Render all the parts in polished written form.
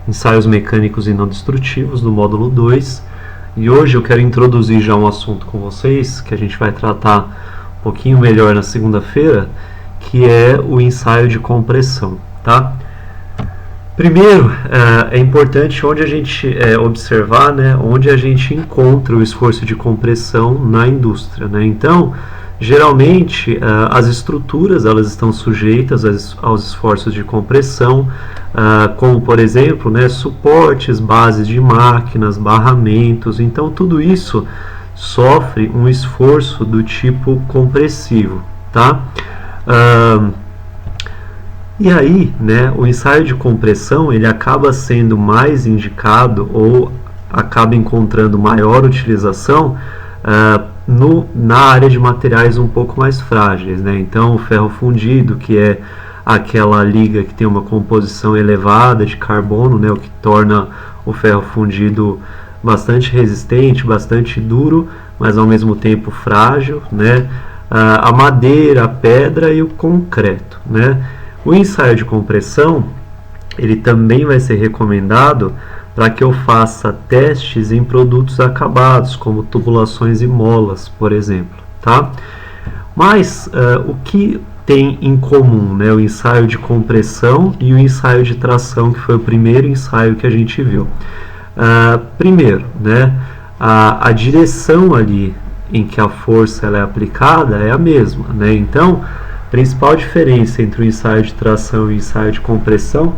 ensaios mecânicos e não destrutivos do módulo 2. E hoje eu quero introduzir já um assunto com vocês, que a gente vai tratar um pouquinho melhor na segunda-feira, que é o ensaio de compressão, tá? Primeiro, é importante onde a gente observar, né, onde a gente encontra o esforço de compressão na indústria, né? Então, geralmente, as estruturas elas estão sujeitas aos esforços de compressão, como, por exemplo, né, suportes, bases de máquinas, barramentos. Então, tudo isso sofre um esforço do tipo compressivo, tá? E aí, né, o ensaio de compressão ele acaba sendo mais indicado ou acaba encontrando maior utilização na área de materiais um pouco mais frágeis, né? Então, o ferro fundido, que é aquela liga que tem uma composição elevada de carbono, né, o que torna o ferro fundido bastante resistente, bastante duro, mas ao mesmo tempo frágil, né? A madeira, a pedra e o concreto, né? O ensaio de compressão, ele também vai ser recomendado para que eu faça testes em produtos acabados, como tubulações e molas, por exemplo, tá? Mas o que tem em comum, né, o ensaio de compressão e o ensaio de tração, que foi o primeiro ensaio que a gente viu? Primeiro, né, a direção ali em que a força ela é aplicada é a mesma, né? Então, a principal diferença entre o ensaio de tração e o ensaio de compressão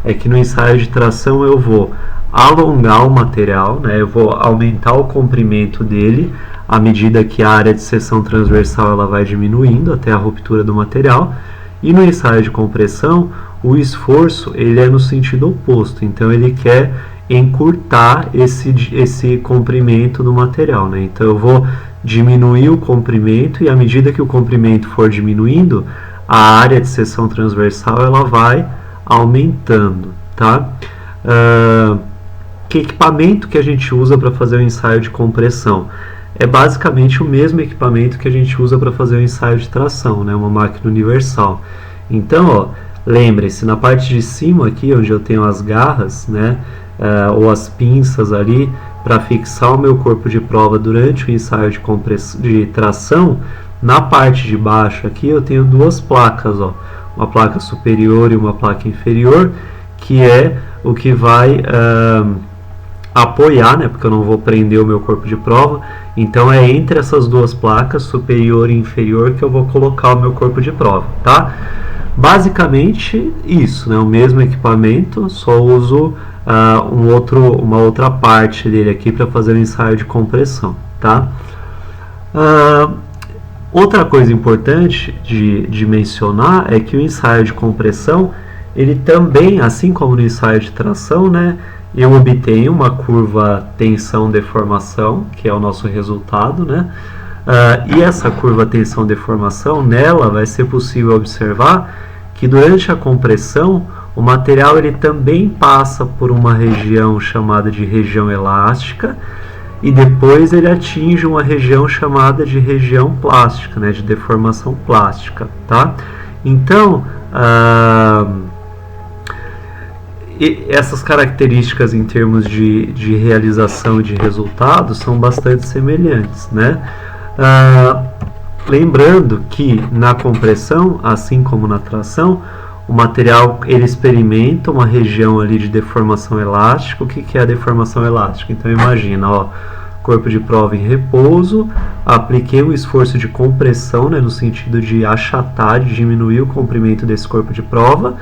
é que no ensaio de tração eu vou alongar o material, né? Eu vou aumentar o comprimento dele à medida que a área de seção transversal ela vai diminuindo até a ruptura do material, e no ensaio de compressão o esforço ele é no sentido oposto, então ele quer encurtar esse comprimento do material, né? Então eu vou diminuir o comprimento, e à medida que o comprimento for diminuindo, a área de seção transversal ela vai aumentando, tá? Que equipamento que a gente usa para fazer o ensaio de compressão? É basicamente o mesmo equipamento que a gente usa para fazer o ensaio de tração, né? Uma máquina universal. Então, ó, lembre-se, na parte de cima aqui, onde eu tenho as garras, né, ou as pinças ali, para fixar o meu corpo de prova durante o ensaio de tração, na parte de baixo aqui eu tenho duas placas, ó, uma placa superior e uma placa inferior, que é o que vai apoiar, né, porque eu não vou prender o meu corpo de prova. Então é entre essas duas placas, superior e inferior, que eu vou colocar o meu corpo de prova, tá? Basicamente isso, né, o mesmo equipamento, só uso uma outra parte dele aqui para fazer o ensaio de compressão, tá? Outra coisa importante de mencionar é que o ensaio de compressão, ele também, assim como no ensaio de tração, né, eu obtenho uma curva tensão-deformação, que é o nosso resultado, né? E essa curva tensão-deformação, nela vai ser possível observar que durante a compressão o material ele também passa por uma região chamada de região elástica, e depois ele atinge uma região chamada de região plástica, né, de deformação plástica, tá? Então, essas características em termos de realização e de resultados são bastante semelhantes, né? Lembrando que na compressão, assim como na tração, o material ele experimenta uma região ali de deformação elástica. O que é a deformação elástica? Então imagina, ó, corpo de prova em repouso, apliquei um esforço de compressão, né, no sentido de achatar, de diminuir o comprimento desse corpo de prova.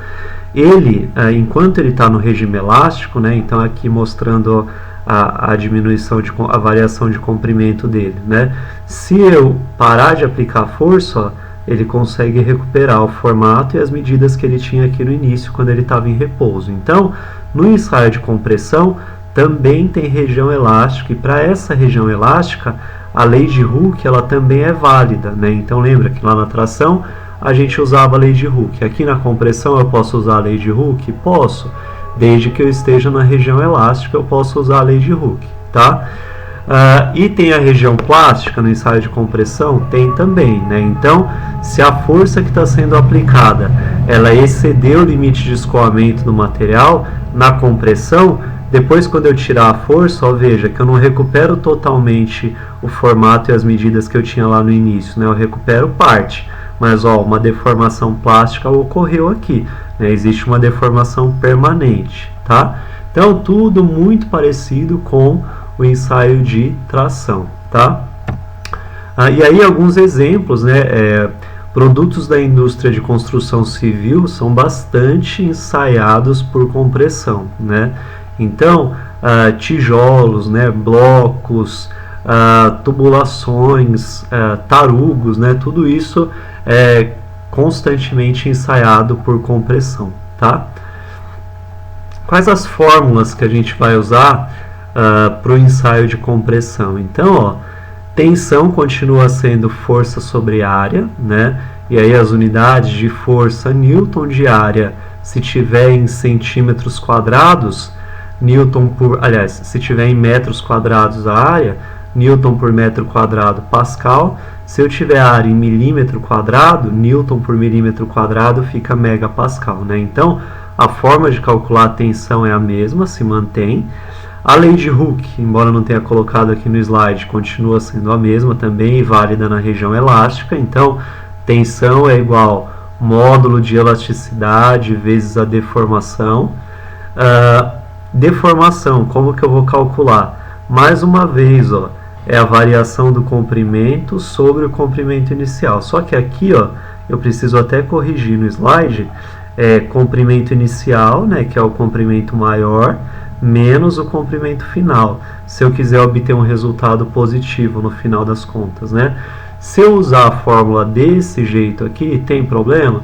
Ele, enquanto ele está no regime elástico, né, então aqui mostrando a diminuição, a variação de comprimento dele, né, se eu parar de aplicar força, ó, ele consegue recuperar o formato e as medidas que ele tinha aqui no início, quando ele estava em repouso. Então, no ensaio de compressão, também tem região elástica, e para essa região elástica, a lei de Hooke ela também é válida, né? Então, lembra que lá na tração, a gente usava a lei de Hooke. Aqui na compressão, eu posso usar a lei de Hooke? Posso. Desde que eu esteja na região elástica, eu posso usar a lei de Hooke, tá? E tem a região plástica no ensaio de compressão? Tem também, né? Então, se a força que está sendo aplicada ela exceder o limite de escoamento do material na compressão, depois quando eu tirar a força, ó, veja que eu não recupero totalmente o formato e as medidas que eu tinha lá no início, né? Eu recupero parte, mas ó, uma deformação plástica ocorreu aqui, né? Existe uma deformação permanente, tá? Então tudo muito parecido com o ensaio de tração, tá? E aí alguns exemplos, né? Produtos da indústria de construção civil são bastante ensaiados por compressão, né? Então, tijolos, né, blocos, tubulações, tarugos, né, tudo isso é constantemente ensaiado por compressão, tá? Quais as fórmulas que a gente vai usar para o ensaio de compressão? Então, ó, tensão continua sendo força sobre área, né? E aí as unidades de força Newton de área, se tiver em centímetros quadrados, se tiver em metros quadrados a área, Newton por metro quadrado, Pascal. Se eu tiver a área em milímetro quadrado, Newton por milímetro quadrado fica megapascal, né? Então, a forma de calcular a tensão é a mesma, se mantém. A lei de Hooke, embora não tenha colocado aqui no slide, continua sendo a mesma também, válida na região elástica. Então, tensão é igual módulo de elasticidade vezes a deformação. Deformação, como que eu vou calcular? Mais uma vez, ó, é a variação do comprimento sobre o comprimento inicial. Só que aqui, ó, eu preciso até corrigir no slide, comprimento inicial, né, que é o comprimento maior, menos o comprimento final, se eu quiser obter um resultado positivo no final das contas, né? Se eu usar a fórmula desse jeito aqui, tem problema?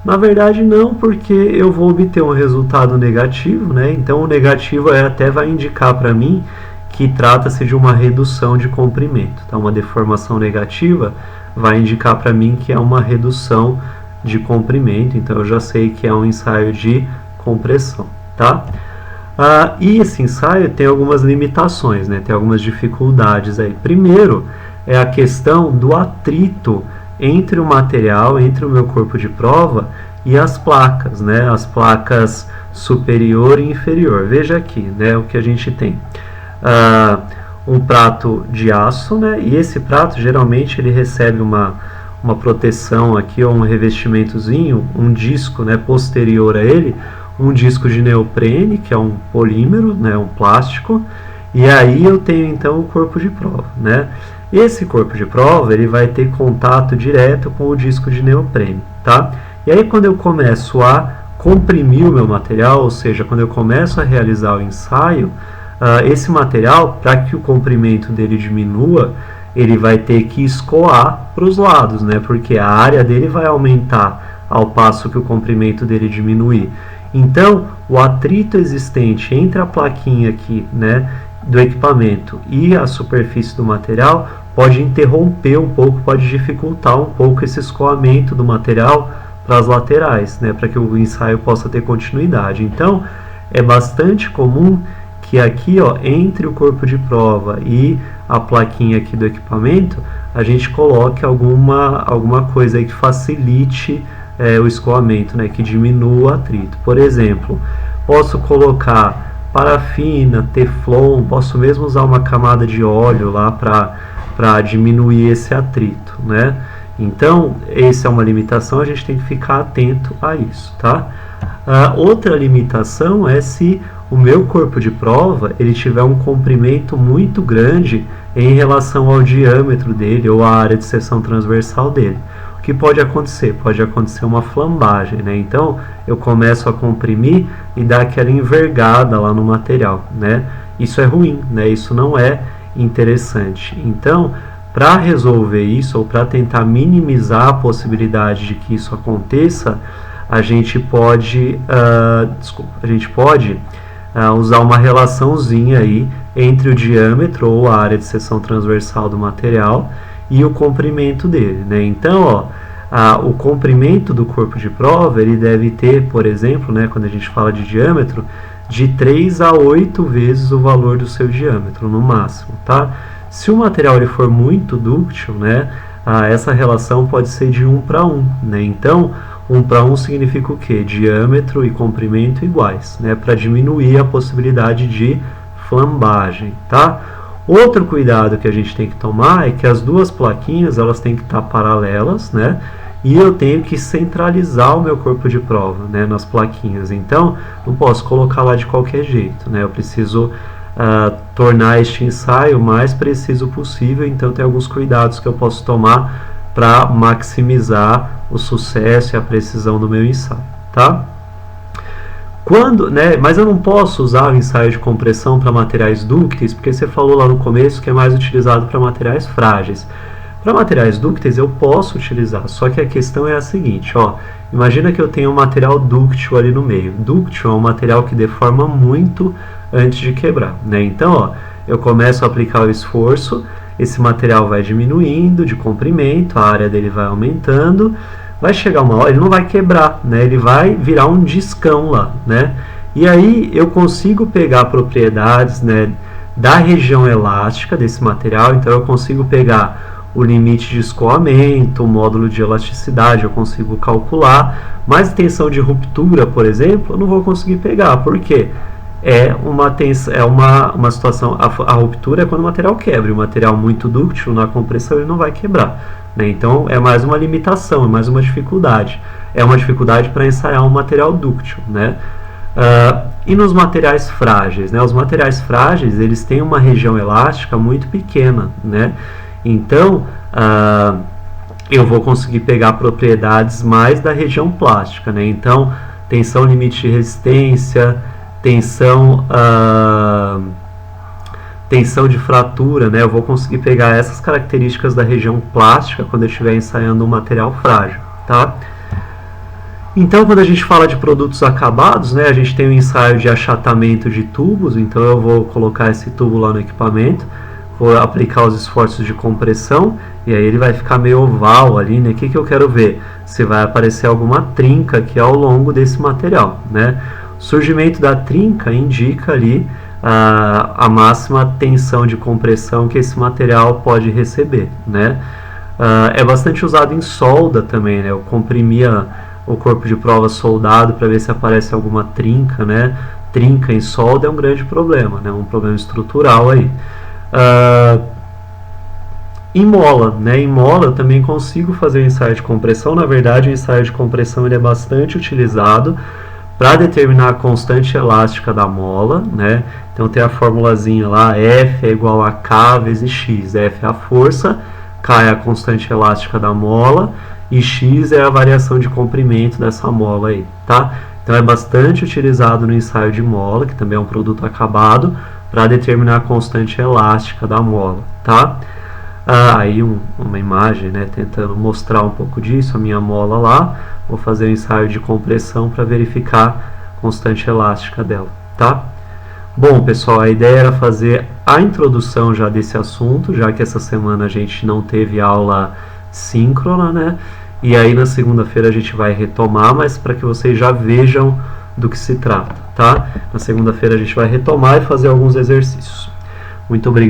Na verdade não, porque eu vou obter um resultado negativo, né? Então o negativo até vai indicar para mim que trata-se de uma redução de comprimento. Então uma deformação negativa vai indicar para mim que é uma redução de comprimento, então eu já sei que é um ensaio de compressão, tá? E esse ensaio tem algumas limitações, né? Tem algumas dificuldades aí. Primeiro é a questão do atrito entre o material, entre o meu corpo de prova e as placas, né? As placas superior e inferior. Veja aqui, né? O que a gente tem. Um prato de aço, né? E esse prato geralmente ele recebe uma proteção aqui, ou um revestimentozinho, um disco, né, posterior a ele, um disco de neoprene, que é um polímero, né, um plástico, e aí eu tenho então o corpo de prova, né? Esse corpo de prova ele vai ter contato direto com o disco de neoprene, tá? E aí quando eu começo a comprimir o meu material, ou seja, quando eu começo a realizar o ensaio, esse material, para que o comprimento dele diminua, ele vai ter que escoar para os lados, né? Porque a área dele vai aumentar ao passo que o comprimento dele diminuir. Então, o atrito existente entre a plaquinha aqui, né, do equipamento e a superfície do material pode interromper um pouco, pode dificultar um pouco esse escoamento do material para as laterais, né, para que o ensaio possa ter continuidade. Então, é bastante comum que aqui, ó, entre o corpo de prova e a plaquinha aqui do equipamento, a gente coloque alguma coisa aí que facilite o escoamento, né, que diminua o atrito. Por exemplo, posso colocar parafina, teflon, posso mesmo usar uma camada de óleo lá para diminuir esse atrito, né? Então, essa é uma limitação, a gente tem que ficar atento a isso, tá? Outra limitação é se o meu corpo de prova ele tiver um comprimento muito grande em relação ao diâmetro dele ou à área de seção transversal dele. O que pode acontecer? Pode acontecer uma flambagem, né? Então, eu começo a comprimir e dá aquela envergada lá no material, né? Isso é ruim, né? Isso não é interessante. Então, para resolver isso ou para tentar minimizar a possibilidade de que isso aconteça, a gente pode, usar uma relaçãozinha aí entre o diâmetro ou a área de seção transversal do material e o comprimento dele, né? Então, o comprimento do corpo de prova ele deve ter, por exemplo, né, quando a gente fala de diâmetro, de 3 a 8 vezes o valor do seu diâmetro no máximo, tá? Se o material ele for muito dúctil, né, essa relação pode ser de 1 para 1, né? Então, 1 para 1 significa o quê? Diâmetro e comprimento iguais, né? Para diminuir a possibilidade de flambagem, tá? Outro cuidado que a gente tem que tomar é que as duas plaquinhas elas têm que estar paralelas, né? E eu tenho que centralizar o meu corpo de prova, né, nas plaquinhas. Então, não posso colocar lá de qualquer jeito, né? Eu preciso tornar este ensaio o mais preciso possível. Então, tem alguns cuidados que eu posso tomar para maximizar o sucesso e a precisão do meu ensaio, tá? Mas eu não posso usar o ensaio de compressão para materiais dúcteis, porque você falou lá no começo que é mais utilizado para materiais frágeis. Para materiais dúcteis eu posso utilizar, só que a questão é a seguinte, ó, imagina que eu tenho um material dúctil ali no meio. Dúctil é um material que deforma muito antes de quebrar, né? Então, ó, eu começo a aplicar o esforço, esse material vai diminuindo de comprimento, a área dele vai aumentando, vai chegar uma hora, ele não vai quebrar, né? Ele vai virar um discão lá, né? E aí eu consigo pegar propriedades, né, da região elástica desse material, então eu consigo pegar o limite de escoamento, o módulo de elasticidade, eu consigo calcular, mas tensão de ruptura, por exemplo, eu não vou conseguir pegar, por quê? É uma situação, a ruptura é quando o material quebra, e o material muito dúctil na compressão ele não vai quebrar, né? Então é mais uma limitação, é mais uma dificuldade, é uma dificuldade para ensaiar um material dúctil, né? E nos materiais frágeis, né? Os materiais frágeis eles têm uma região elástica muito pequena, né? Então eu vou conseguir pegar propriedades mais da região plástica, né? Então tensão limite de resistência, tensão de fratura, né? Eu vou conseguir pegar essas características da região plástica quando eu estiver ensaiando um material frágil, tá? Então, quando a gente fala de produtos acabados, né, a gente tem um ensaio de achatamento de tubos, então eu vou colocar esse tubo lá no equipamento, vou aplicar os esforços de compressão, e aí ele vai ficar meio oval ali, né? O que eu quero ver? Se vai aparecer alguma trinca aqui ao longo desse material, né? O surgimento da trinca indica ali a máxima tensão de compressão que esse material pode receber, né? É bastante usado em solda também, né? Eu comprimia o corpo de prova soldado para ver se aparece alguma trinca, né? Trinca em solda é um grande problema, né? Um problema estrutural aí. Em mola, né? Em mola eu também consigo fazer o ensaio de compressão. Na verdade, o ensaio de compressão ele é bastante utilizado para determinar a constante elástica da mola, né? Então tem a formulazinha lá, F é igual a K vezes X. F é a força, K é a constante elástica da mola e X é a variação de comprimento dessa mola aí, tá? Então é bastante utilizado no ensaio de mola, que também é um produto acabado, para determinar a constante elástica da mola, tá? Aí uma imagem, né, tentando mostrar um pouco disso, a minha mola lá, vou fazer um ensaio de compressão para verificar a constante elástica dela, tá? Bom, pessoal, a ideia era fazer a introdução já desse assunto, já que essa semana a gente não teve aula síncrona, né? E aí na segunda-feira a gente vai retomar, mas para que vocês já vejam do que se trata, tá? Na segunda-feira a gente vai retomar e fazer alguns exercícios. Muito obrigado.